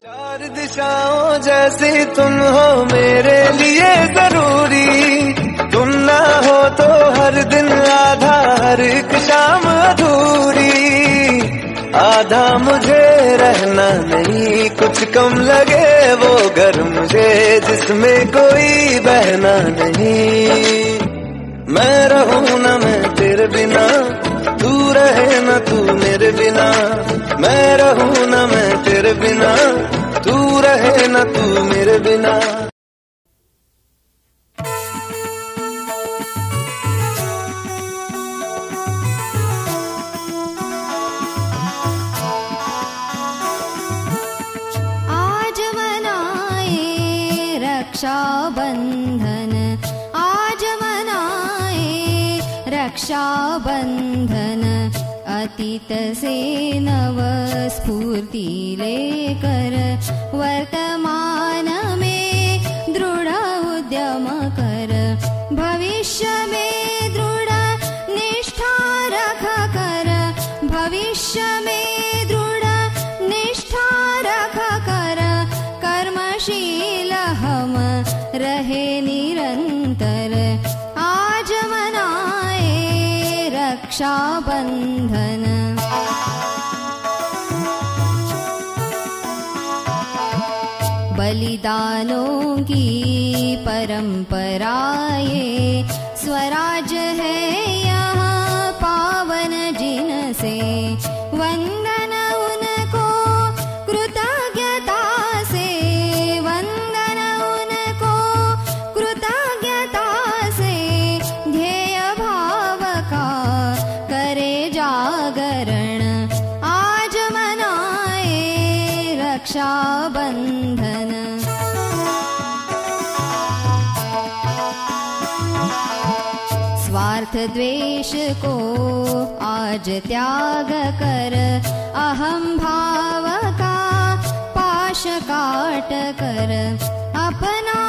चार दिशाओं जैसी तुम हो मेरे लिए जरूरी, तुम ना हो तो हर दिन आधा, हर एक शाम अधूरी। आधा मुझे रहना नहीं, कुछ कम लगे वो घर मुझे जिसमें कोई बहना नहीं। मैं रहूं ना मैं तेरे बिना, तू रहे ना तू मेरे बिना। मैं रहूं ना मैं तेरे बिना, तू रहे ना तू मेरे बिना। आज मनाए रक्षाबंधन, आज मनाए रक्षाबंधन। अतीत से नव स्फूर्ति लेकर वर्तमान में दृढ़ उद्यम कर, भविष्य में दृढ़ निष्ठा रख कर, भविष्य में दृढ़ निष्ठा रख कर। कर्मशील हम रहे निरंतर, आज मनाए रक्षाबंधन। बलिदानों की परंपरा ये, स्वराज है यहाँ पावन जिनसे। वंदन उनको कृतज्ञता से, वंदन उनको कृतज्ञता से। ध्येय भाव का करे जागरण, आज मनाए रक्षाबंधन। स्वार्थ द्वेष को आज त्याग कर, अहम भाव का पाश काट कर। अपना